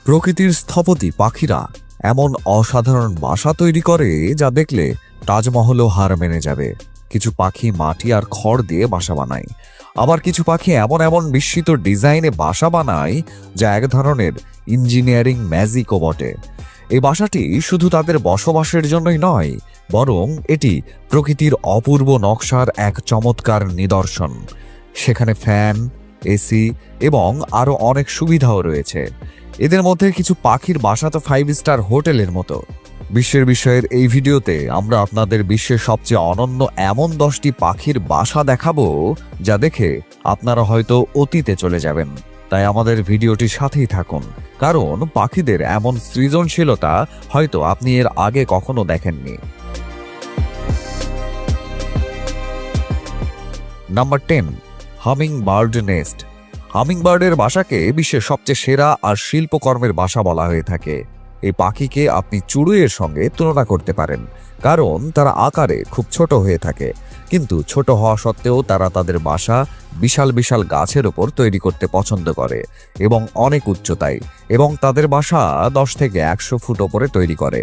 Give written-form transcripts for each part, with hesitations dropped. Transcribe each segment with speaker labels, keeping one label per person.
Speaker 1: প্রকৃতির স্থপতি পাখিরা এমন অসাধারণ বাসা তৈরি করে যা দেখলে তাজমহলও হার মেনে যাবে। কিছু পাখি মাটি আর খড় দিয়ে বাসা বানায়, আবার কিছু পাখি এমন এমন বিস্মিত ডিজাইনে বাসা বানায় যা এক ধরনের ইঞ্জিনিয়ারিং ম্যাজিকও বটে। এই বাসাটি শুধু তাদের বসবাসের জন্যই নয়, বরং এটি প্রকৃতির অপূর্ব নকশার এক চমৎকার নিদর্শন। সেখানে ফ্যান, এসি এবং আরও অনেক সুবিধাও রয়েছে। এদের মধ্যে কিছু পাখির বাসা তো 5 স্টার হোটেলের মতো। বিশ্বের বিষয়ের এই ভিডিওতে আমরা আপনাদের বিশ্বের সবচেয়ে অনন্য এমন 10টি পাখির বাসা দেখাবো যা দেখে আপনারা হয়তো অতীতে চলে যাবেন। তাই আমাদের ভিডিওটির সাথেই থাকুন, কারণ পাখিদের এমন সৃজনশীলতা হয়তো আপনি এর আগে কখনো দেখেননি। Number 10, humming bird nest. Humming বার্ডের বাসাকে বিশ্বের সবচেয়ে সেরা আর শিল্পকর্মের বাসা বলা হয়ে থাকে। এই পাখিকে আপনি চড়ুইয়ের সঙ্গে তুলনা করতে পারেন, কারণ তারা আকারে খুব ছোট হয়ে থাকে, কিন্তু ছোট হওয়া সত্ত্বেও তারা তাদের বাসা বিশাল বিশাল গাছের ওপর তৈরি করতে পছন্দ করে এবং অনেক উচ্চতায়, এবং তাদের বাসা 10 থেকে 100 ফুট ওপরে তৈরি করে,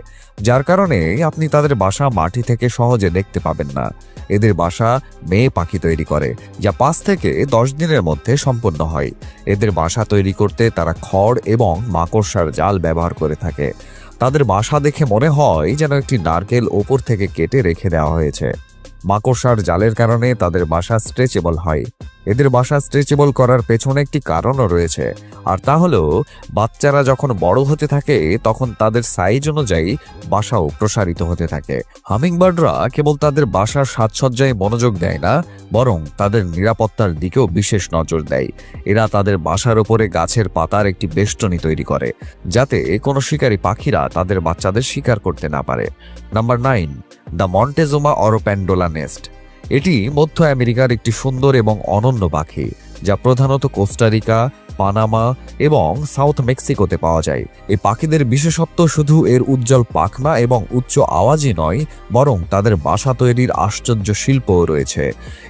Speaker 1: যার কারণে আপনি তাদের বাসা মাটি থেকে সহজে দেখতে পাবেন না। এদের বাসা মেয়ে পাখি তৈরি করে, যা 5 থেকে 10 দিনের মধ্যে সম্পন্ন হয়। এদের বাসা তৈরি করতে তারা খড় এবং মাকড়সার জাল ব্যবহার করে থাকে। তাদের বাসা দেখে মনে হয় যেন একটি নারকেল ওপর থেকে কেটে রেখে দেওয়া হয়েছে। মাকড়সার জালের কারণে তাদের বাসা স্ট্রেচেবল হয়। এদের বাসা স্ট্রেচেবল করার পেছনে একটি কারণও রয়েছে, আর তা হলো বাচ্চারা যখন বড় হতে থাকে তখন তাদের সাইজ অনুযায়ী বাসাও প্রসারিত হতে থাকে। হামিংবার্ডরা কেবল তাদের বাসার সাজসজ্জায় মনোযোগ দেয় না, বরং তাদের নিরাপত্তার দিকেও বিশেষ নজর দেয়। এরা তাদের বাসার উপরে গাছের পাতার একটি বেষ্টনী তৈরি করে, যাতে কোনো শিকারী পাখিরা তাদের বাচ্চাদের শিকার করতে না পারে। Number 9, the Montezuma oropendola nest. এটি মধ্য আমেরিকার একটি সুন্দর এবং অনন্য পাখি, যা প্রধানত কোস্টারিকা, পানামা এবং সাউথ মেক্সিকোতে পাওয়া যায়। এই পাখিদের বিশেষত্ব শুধু এর উজ্জ্বল পাখনা এবং উচ্চ আওয়াজই নয়, বরং তাদের বাসা তৈরির আশ্চর্য শিল্পও রয়েছে।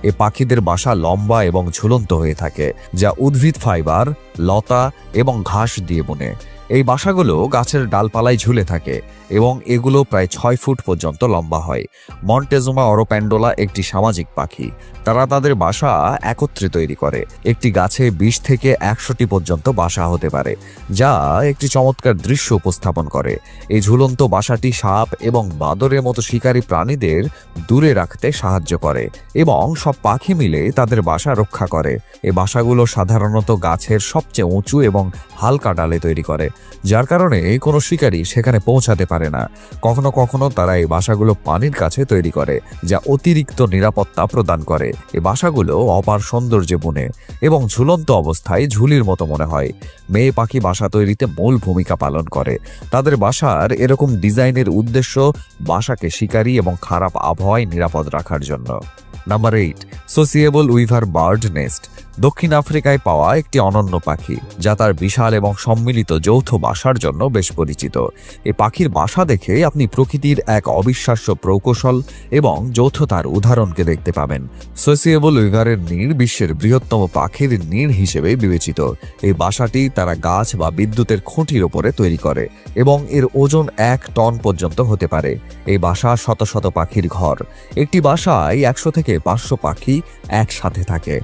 Speaker 1: এই পাখিদের বাসা লম্বা এবং ঝুলন্ত হয়ে থাকে, যা উদ্ভিদ ফাইবার, লতা এবং ঘাস দিয়ে বুনে। এই বাসাগুলো গাছের ডালপালায় ঝুলে থাকে এবং এগুলো প্রায় 6 ফুট পর্যন্ত লম্বা হয়। মন্টেজুমা অরোপ্যান্ডোলা একটি সামাজিক পাখি। তারা তাদের বাসা একত্রে তৈরি করে। একটি গাছে 20 থেকে 100টি পর্যন্ত বাসা হতে পারে, যা একটি চমৎকার দৃশ্য উপস্থাপন করে। এই ঝুলন্ত বাসাটি সাপ এবং বাদরের মতো শিকারী প্রাণীদের দূরে রাখতে সাহায্য করে এবং সব পাখি মিলে তাদের বাসা রক্ষা করে। এই বাসাগুলো সাধারণত গাছের সবচেয়ে উঁচু এবং হালকা ডালে তৈরি করে, যার কারণে কোনো শিকারী সেখানে পৌঁছাতে পারে না। কখনো কখনো তারা এই বাসাগুলো পানির কাছে তৈরি করে, যা অতিরিক্ত নিরাপত্তা প্রদান করে। এই বাসাগুলো অপার সৌন্দর্যে বুনে এবং ঝুলন্ত অবস্থায় ঝুলির মতো মনে হয়। মেয়ে পাখি বাসা তৈরিতে মূল ভূমিকা পালন করে। তাদের বাসার এরকম ডিজাইনের উদ্দেশ্য বাসাকে শিকারী এবং খারাপ আবহাওয়ায় নিরাপদ রাখার জন্য। Number 8, সোসিয়েবল weaver bird nest. দক্ষিণ আফ্রিকায় পাওয়া একটি অনন্য পাখি, যা তার বিশাল এবং সম্মিলিত যৌথ বাসার জন্য বেশ পরিচিত। এই পাখির বাসা দেখে আপনি প্রকৃতির এক অবিশ্বাস্য প্রকৌশল এবং যৌথতার উদাহরণকে দেখতে পাবেন। সোসিয়েবল উইভারের নীড় বিশ্বের বৃহত্তম পাখির নীড় হিসেবে বিবেচিত। এই বাসাটি তারা গাছ বা বিদ্যুতের খুঁটির ওপরে তৈরি করে এবং এর ওজন 1 টন পর্যন্ত হতে পারে। এই বাসা শত শত পাখির ঘর। একটি বাসায় 100 থেকে 500 পাখি একসাথে থাকে।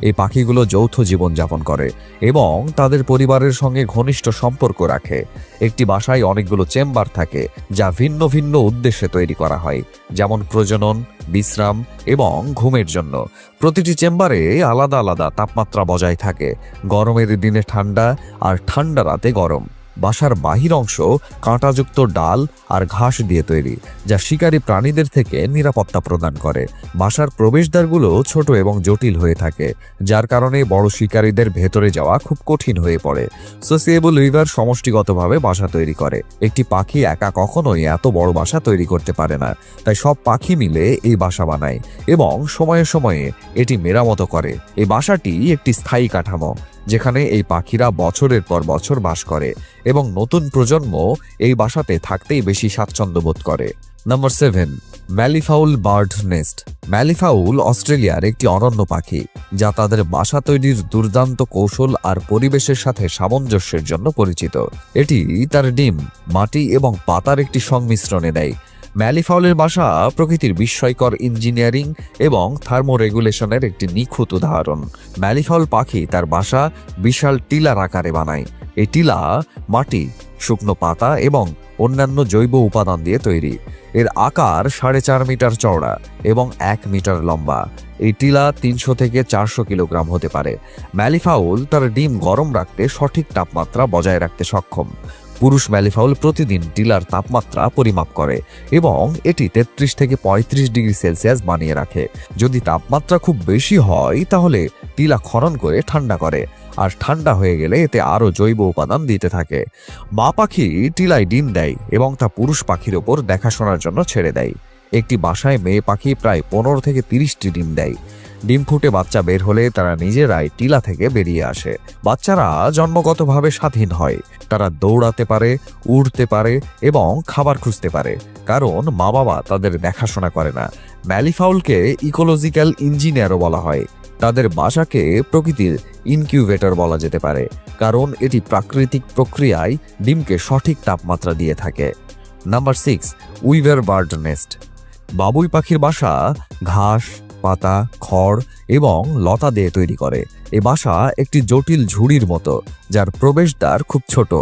Speaker 1: এই পাখিগুলো যৌথ জীবনযাপন করে এবং তাদের পরিবারের সঙ্গে ঘনিষ্ঠ সম্পর্ক রাখে। একটি বাসায় অনেকগুলো চেম্বার থাকে, যা ভিন্ন ভিন্ন উদ্দেশ্যে তৈরি করা হয়, যেমন প্রজনন, বিশ্রাম এবং ঘুমের জন্য। প্রতিটি চেম্বারে আলাদা আলাদা তাপমাত্রা বজায় থাকে। গরমের দিনে ঠান্ডা আর ঠান্ডা রাতে গরম। বাসার বাহির অংশ কাঁটাযুক্ত ডাল আর ঘাস দিয়ে তৈরি, যা শিকারী প্রাণীদের থেকে নিরাপত্তা প্রদান করে। বাসার প্রবেশদ্বারগুলো ছোট এবং জটিল হয়ে থাকে, যার কারণে বড় শিকারীদের ভেতরে যাওয়া খুব কঠিন হয়ে পড়ে। সোসিয়েবল উইভার সমষ্টিগতভাবে বাসা তৈরি করে। একটি পাখি একা কখনোই এত বড় বাসা তৈরি করতে পারে না, তাই সব পাখি মিলে এই বাসা বানায় এবং সময়ে সময়ে এটি মেরামত করে। এই বাসাটি একটি স্থায়ী কাঠামো, যেখানে এই পাখিরা বছরের পর বছর বাস করে এবং নতুন প্রজন্ম এই বাসাতে থাকতেই বেশি স্বাচ্ছন্দ্য বোধ করে। Number 7, malleefowl bird nest. Malleefowl অস্ট্রেলিয়ার একটি অনন্য পাখি, যা তাদের বাসা তৈরির দুর্দান্ত কৌশল আর পরিবেশের সাথে সামঞ্জস্যের জন্য পরিচিত। এটি তার ডিম, মাটি এবং পাতার একটি সংমিশ্রণে দেয়। ম্যালিফাউলের বাসা প্রকৃতির বিস্ময়কর ইঞ্জিনিয়ারিং এবং থার্মোরেগুলেশনের একটি নিখুঁত উদাহরণ। ম্যালিফাউল পাখি তার বাসা বিশাল টিলার আকারে বানায়। এই টিলা মাটি, শুকনো পাতা এবং অন্যান্য জৈব উপাদান দিয়ে তৈরি। এর আকার 4.5 মিটার চওড়া এবং 1 মিটার লম্বা। এই টিলা 300 থেকে 400 কিলোগ্রাম হতে পারে। ম্যালিফাউল তার ডিম গরম রাখতে সঠিক তাপমাত্রা বজায় রাখতে সক্ষম। পুরুষ ম্যালিফাউল প্রতিদিন টিলার তাপমাত্রা পরিমাপ করে এবং এটি 33 থেকে 35 ডিগ্রি সেলসিয়াস বানিয়ে রাখে। যদি তাপমাত্রা খুব বেশি হয় তাহলে টিলা খনন করে ঠান্ডা করে, আর ঠান্ডা হয়ে গেলে এতে আরও জৈব উপাদান দিতে থাকে। মা পাখি টিলায় ডিম দেয় এবং তা পুরুষ পাখির ওপর দেখাশোনার জন্য ছেড়ে দেয়। একটি বাসায় মেয়ে পাখি প্রায় 15 থেকে 30টি ডিম দেয়। ডিম ফুটে বাচ্চা বের হলে তারা নিজেরাই টিলা থেকে বেরিয়ে আসে। বাচ্চারা জন্মগতভাবে স্বাধীন হয়। তারা দৌড়াতে পারে, উড়তে পারে এবং খাবার খুঁজতে পারে, কারণ মা বাবা তাদের দেখাশোনা করে না। ম্যালিফাউলকে ইকোলজিক্যাল ইঞ্জিনিয়ারও বলা হয়। তাদের বাসাকে প্রকৃতির ইনকিউবেটর বলা যেতে পারে, কারণ এটি প্রাকৃতিক প্রক্রিয়ায় ডিমকে সঠিক তাপমাত্রা দিয়ে থাকে। Number 6, weaver bird nest. বাবুই পাখির বাসা ঘাস, পাতা, খড় এবং লতা দিয়ে তৈরি করে। এই বাসা একটি জটিল ঝুড়ির মতো, যার প্রবেশদ্বার খুব ছোট।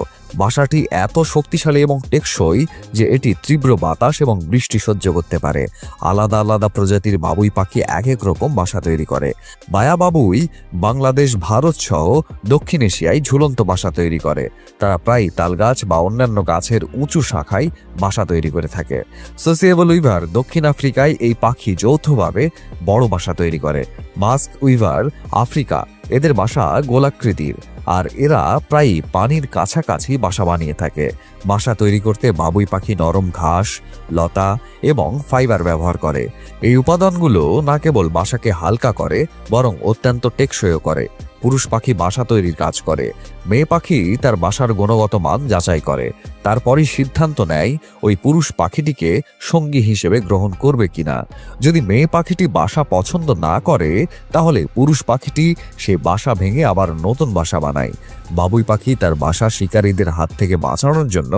Speaker 1: বাসাটি এত শক্তিশালী এবং টেকসই যে এটি তীব্র বাতাস এবং বৃষ্টি সহ্য করতে পারে। আলাদা আলাদা প্রজাতির বাবুই পাখি এক এক রকম বাসা তৈরি করে। বায়া বাবুই বাংলাদেশ, ভারত সহ দক্ষিণ এশিয়ায় ঝুলন্ত বাসা তৈরি করে। তারা প্রায় তালগাছ বা অন্যান্য গাছের উঁচু শাখায় বাসা তৈরি করে থাকে। সোসিয়েবল উইভার দক্ষিণ আফ্রিকায় এই পাখি যৌথভাবে বড় বাসা তৈরি করে। মাস্ক উইভার আফ্রিকা, এদের বাসা গোলাকৃতির, আর এরা প্রায় পানির কাছাকাছি বাসা বানিয়ে থাকে। বাসা তৈরি করতে বাবুই পাখি নরম ঘাস, লতা এবং ফাইবার ব্যবহার করে। এই উপাদানগুলো না কেবল বাসাকে হালকা করে, বরং অত্যন্ত টেকসইও করে। পুরুষ পাখি বাসা তৈরির কাজ করে। মেয়ে পাখি তার বাসার গুণগত মান যাচাই করে। তারপরই সিদ্ধান্ত নেয় ওই পুরুষ পাখিটিকে সঙ্গী হিসেবে গ্রহণ করবে কিনা। যদি মেয়ে পাখিটি বাসা পছন্দ না করে, তাহলে পুরুষ পাখিটি সে বাসা ভেঙে আবার নতুন বাসা বানায়। বাবুই পাখি তার বাসা শিকারীদের হাত থেকে বাঁচানোর জন্য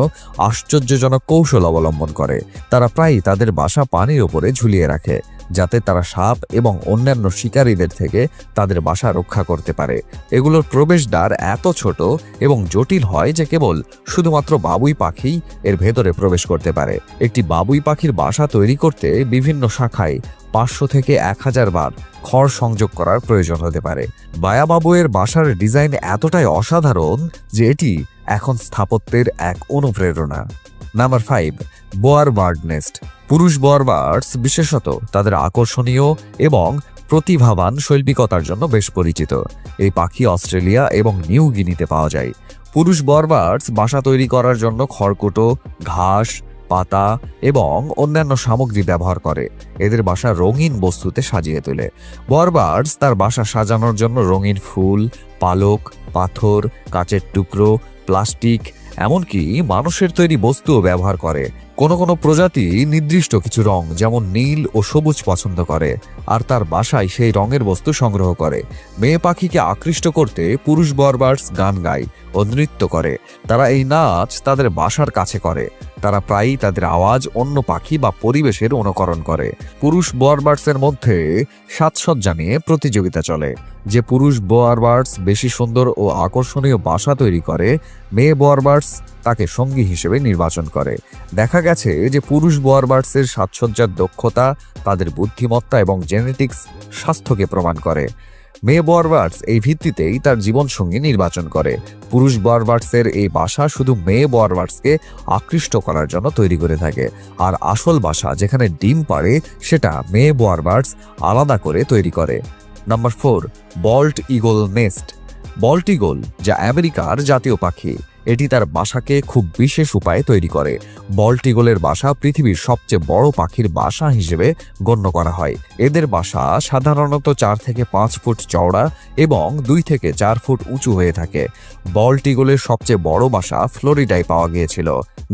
Speaker 1: আশ্চর্যজনক কৌশল অবলম্বন করে। তারা প্রায়ই তাদের বাসা পানির ওপরে ঝুলিয়ে রাখে, যাতে তারা সাপ এবং অন্যান্য শিকারীদের থেকে তাদের বাসা রক্ষা করতে পারে। এগুলোর প্রবেশদ্বার এত ছোট এবং জটিল হয় যে কেবল শুধুমাত্র বাবুই পাখি এর ভেতরে প্রবেশ করতে পারে। একটি বাবুই পাখির বাসা তৈরি করতে বিভিন্ন শাখায় 500 থেকে 1000 বার খড় সংযোগ করার প্রয়োজন হতে পারে। বায়া বাবুয়ের বাসার ডিজাইন এতটাই অসাধারণ যে এটি এখন স্থাপত্যের এক অনুপ্রেরণা। Number 5, Boer bird nest. পুরুষ বোয়ার বার্ডস বিশেষত তাদের আকর্ষণীয় এবং প্রতিভাবান শৈল্পিকতার জন্য বেশ পরিচিত। এই পাখি অস্ট্রেলিয়া এবং নিউ গিনিতে পাওয়া যায়। পুরুষ বোয়ার বার্ডস বাসা তৈরি করার জন্য খড়কুটো, ঘাস, পাতা এবং অন্যান্য সামগ্রী ব্যবহার করে। এদের বাসা রঙিন বস্তুতে সাজিয়ে তোলে। বোয়ার বার্ডস তার বাসা সাজানোর জন্য রঙিন ফুল, পালক, পাথর, কাচের টুকরো, প্লাস্টিক, এমনকি মানুষের তৈরি বস্তুও ব্যবহার করে। কোনো কোনো প্রজাতি নির্দিষ্ট কিছু রং যেমন নীল ও সবুজ পছন্দ করে, আর তার বাসায় সেই রঙের বস্তু সংগ্রহ করে। মেয়ে পাখিকে আকৃষ্ট করতে পুরুষ বোয়ার বার্ডস গান গায় ও নৃত্য করে। তারা এই নাচ তাদের বাসার কাছে করে। তারা প্রায়ই তাদের আওয়াজ অন্য পাখি বা পরিবেশের অনুকরণ করে। পুরুষ বোয়ার বার্ডসের মধ্যে সাজসজ্জা নিয়ে প্রতিযোগিতা চলে। যে পুরুষ বোয়ার বার্ডস বেশি সুন্দর ও আকর্ষণীয় বাসা তৈরি করে, মেয়ে বোয়ার বার্ডস তাকে সঙ্গী হিসেবে নির্বাচন করে। দেখা গেছে যে পুরুষ বোয়ার বার্ডসের সাজসজ্জার দক্ষতা তাদের বুদ্ধিমত্তা এবং জেনেটিক্স স্বাস্থ্যকে প্রমাণ করে। মেয়ে বোয়ার বার্ডস এই ভিত্তিতেই তার জীবনসঙ্গী নির্বাচন করে। পুরুষ বোয়ার বার্ডসের এই বাসা শুধু মেয়ে বোয়ার বার্ডসকে আকৃষ্ট করার জন্য তৈরি করে থাকে, আর আসল বাসা যেখানে ডিম পাড়ে সেটা মেয়ে বোয়ার বার্ডস আলাদা করে তৈরি করে। Number 4, bolt eagle nest. Bolt eagle, যা আমেরিকার জাতীয় পাখি, এটি তার বাসাকে খুব বিশেষ উপায়ে তৈরি করে। বল্ট ঈগলের বাসা পৃথিবীর সবচেয়ে বড় পাখির বাসা হিসেবে গণ্য করা হয়। এদের বাসা সাধারণত 4 থেকে 5 ফুট চওড়া এবং 2 থেকে 4 ফুট উঁচু হয়ে থাকে। বল্ট ঈগলের সবচেয়ে বড় বাসা ফ্লোরিডায় পাওয়া গিয়েছিল,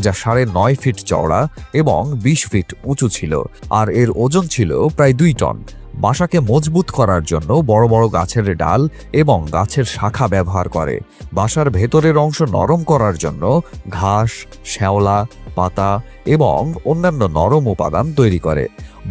Speaker 1: যা 9.5 ফিট চওড়া এবং 20 ফিট উঁচু ছিল, আর এর ওজন ছিল প্রায় 2 টন। বাসাকে মজবুত করার জন্য বড় বড় গাছের ডাল এবং গাছের শাখা ব্যবহার করে। বাসার ভেতরের অংশ নরম করার জন্য ঘাস, শ্যাওলা, পাতা এবং অন্যান্য নরম উপাদান তৈরি করে।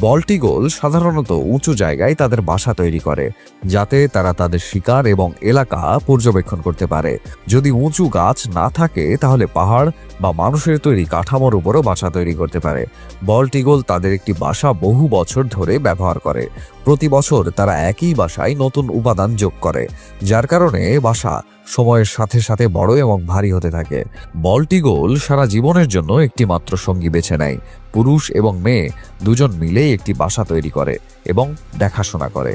Speaker 1: বল্ট ঈগল সাধারণত উঁচু জায়গায় তাদের বাসা তৈরি করে, যাতে তারা তাদের শিকার এবং এলাকা পর্যবেক্ষণ করতে পারে। যদি উঁচু গাছ না থাকে তাহলে পাহাড় বা মানুষের তৈরি কাঠামোর উপরও বাসা তৈরি করতে পারে। বল্ট ঈগল তাদের একটি বাসা বহু বছর ধরে ব্যবহার করে। প্রতি বছর তারা একই বাসায় নতুন উপাদান যোগ করে, যার কারণে বাসা সময়ের সাথে সাথে বড় এবং ভারী হতে থাকে। বল্ট ঈগল সারা জীবনের জন্য একটি মাত্র সঙ্গী বেছে নেয়। পুরুষ এবং মেয়ে দুজন মিলেই একটি বাসা তৈরি করে এবং দেখাশোনা করে।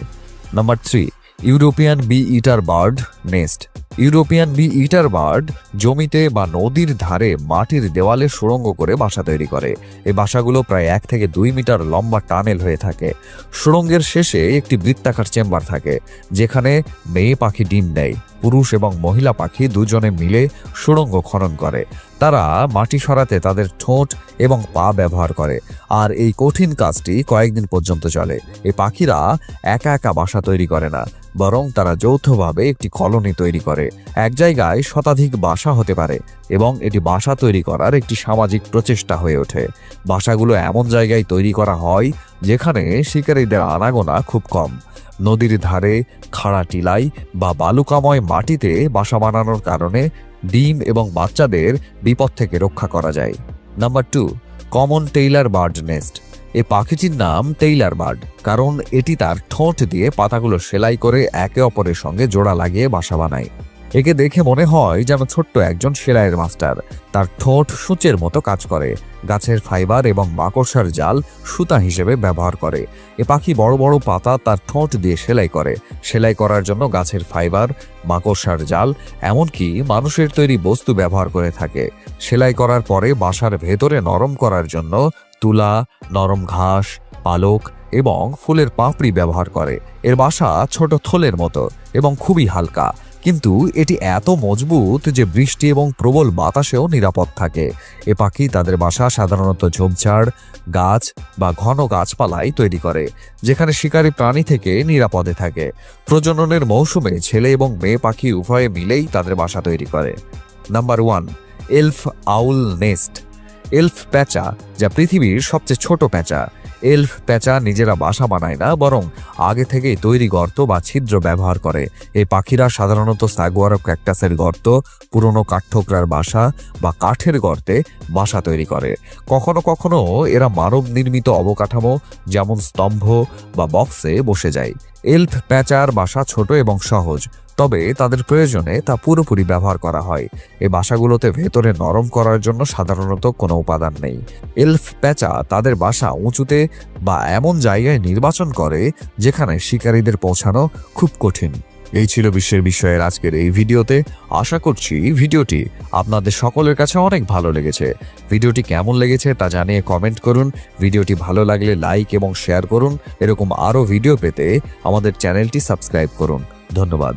Speaker 1: নাম্বার 3, ইউরোপিয়ান বি ইটার বার্ড নেস্ট। ইউরোপিয়ান বি ইটার বার্ড জমিতে বা নদীর ধারে মাটির দেওয়ালে সুড়ঙ্গ করে বাসা তৈরি করে। এই বাসাগুলো প্রায় 1 থেকে 2 মিটার লম্বা টানেল হয়ে থাকে। সুড়ঙ্গের শেষে একটি বৃত্তাকার চেম্বার থাকে, যেখানে মেয়ে পাখি ডিম দেয়। পুরুষ এবং মহিলা পাখি দুজনে মিলে সুড়ঙ্গ খনন করে। তারা মাটি সরাতে তাদের ঠোঁট এবং পা ব্যবহার করে, আর এই কঠিন কাজটি কয়েকদিন পর্যন্ত চলে। এই পাখিরা একা একা বাসা তৈরি করে না, বরং তারা যৌথভাবে একটি কলোনি তৈরি করে। এক জায়গায় শতাধিক বাসা হতে পারে এবং এটি বাসা তৈরি করার একটি সামাজিক প্রচেষ্টা হয়ে ওঠে। বাসাগুলো এমন জায়গায় তৈরি করা হয় যেখানে শিকারীদের আনাগোনা খুব কম। নদীর ধারে, খাড়া টিলাই বা বালুকাময় মাটিতে বাসা বানানোর কারণে ডিম এবং বাচ্চাদের বিপদ থেকে রক্ষা করা যায়। Number 2, common Taylor bird nest. এই পাখিটির নাম টেইলার বার্ড কারণ এটি তার ঠোঁট দিয়ে পাতাগুলো সেলাই করে একে অপরের সঙ্গে জোড়া লাগিয়ে বাসা বানায়। একে দেখে মনে হয় যেন ছোট্ট একজন সেলাইয়ের মাস্টার। তার ঠোঁট সূচের মতো কাজ করে, গাছের ফাইবার এবং মাকড়সার জাল সুতা হিসেবে ব্যবহার করে। এ পাখি বড় বড় পাতা তার ঠোঁট দিয়ে সেলাই করে। সেলাই করার জন্য গাছের ফাইবার, মাকড়সার জাল, এমনকি মানুষের তৈরি বস্তু ব্যবহার করে থাকে। সেলাই করার পরে বাসার ভেতরে নরম করার জন্য তুলা, নরম ঘাস, পালক এবং ফুলের পাপড়ি ব্যবহার করে। এর বাসা ছোট থলের মতো এবং খুবই হালকা, কিন্তু এটি এত মজবুত যে বৃষ্টি এবং প্রবল বাতাসেও নিরাপদ থাকে। এ পাখি তাদের বাসা সাধারণত ঝোপঝাড়, গাছ বা ঘন গাছপালায় তৈরি করে, যেখানে শিকারী প্রাণী থেকে নিরাপদে থাকে। প্রজননের মৌসুমে ছেলে এবং মেয়ে পাখি উভয়ে মিলেই তাদের বাসা তৈরি করে। নাম্বার 1, এলফ আউল নেস্ট। এলফ প্যাঁচা, যা পৃথিবীর সবচেয়ে ছোট প্যাঁচা। এলফ প্যাঁচা নিজেরা বাসা বানায় না, বরং আগে থেকেই তৈরি গর্ত বা ছিদ্র ব্যবহার করে। এই পাখিরা সাধারণত সাগুয়ারো ক্যাকটাসের গর্ত, পুরনো কাঠঠোকরার বাসা বা কাঠের গর্তে বাসা তৈরি করে। কখনো কখনো এরা মানব নির্মিত অবকাঠামো যেমন স্তম্ভ বা বক্সে বসে যায়। এলফ প্যাঁচার বাসা ছোট এবং সহজ, তবে তাদের প্রয়োজনে তা পুরোপুরি ব্যবহার করা হয়। এই বাসাগুলোতে ভেতরে নরম করার জন্য সাধারণত কোনো উপাদান নেই। এলফ প্যাঁচা তাদের বাসা উঁচুতে বা এমন জায়গায় নির্বাচন করে যেখানে শিকারীদের পৌঁছানো খুব কঠিন। এই ছিল বিশ্বের বিষয়ের আজকের এই ভিডিওতে। আশা করছি ভিডিওটি আপনাদের সকলের কাছে অনেক ভালো লেগেছে। ভিডিওটি কেমন লেগেছে তা জানিয়ে কমেন্ট করুন। ভিডিওটি ভালো লাগলে লাইক এবং শেয়ার করুন। এরকম আরও ভিডিও পেতে আমাদের চ্যানেলটি সাবস্ক্রাইব করুন। ধন্যবাদ।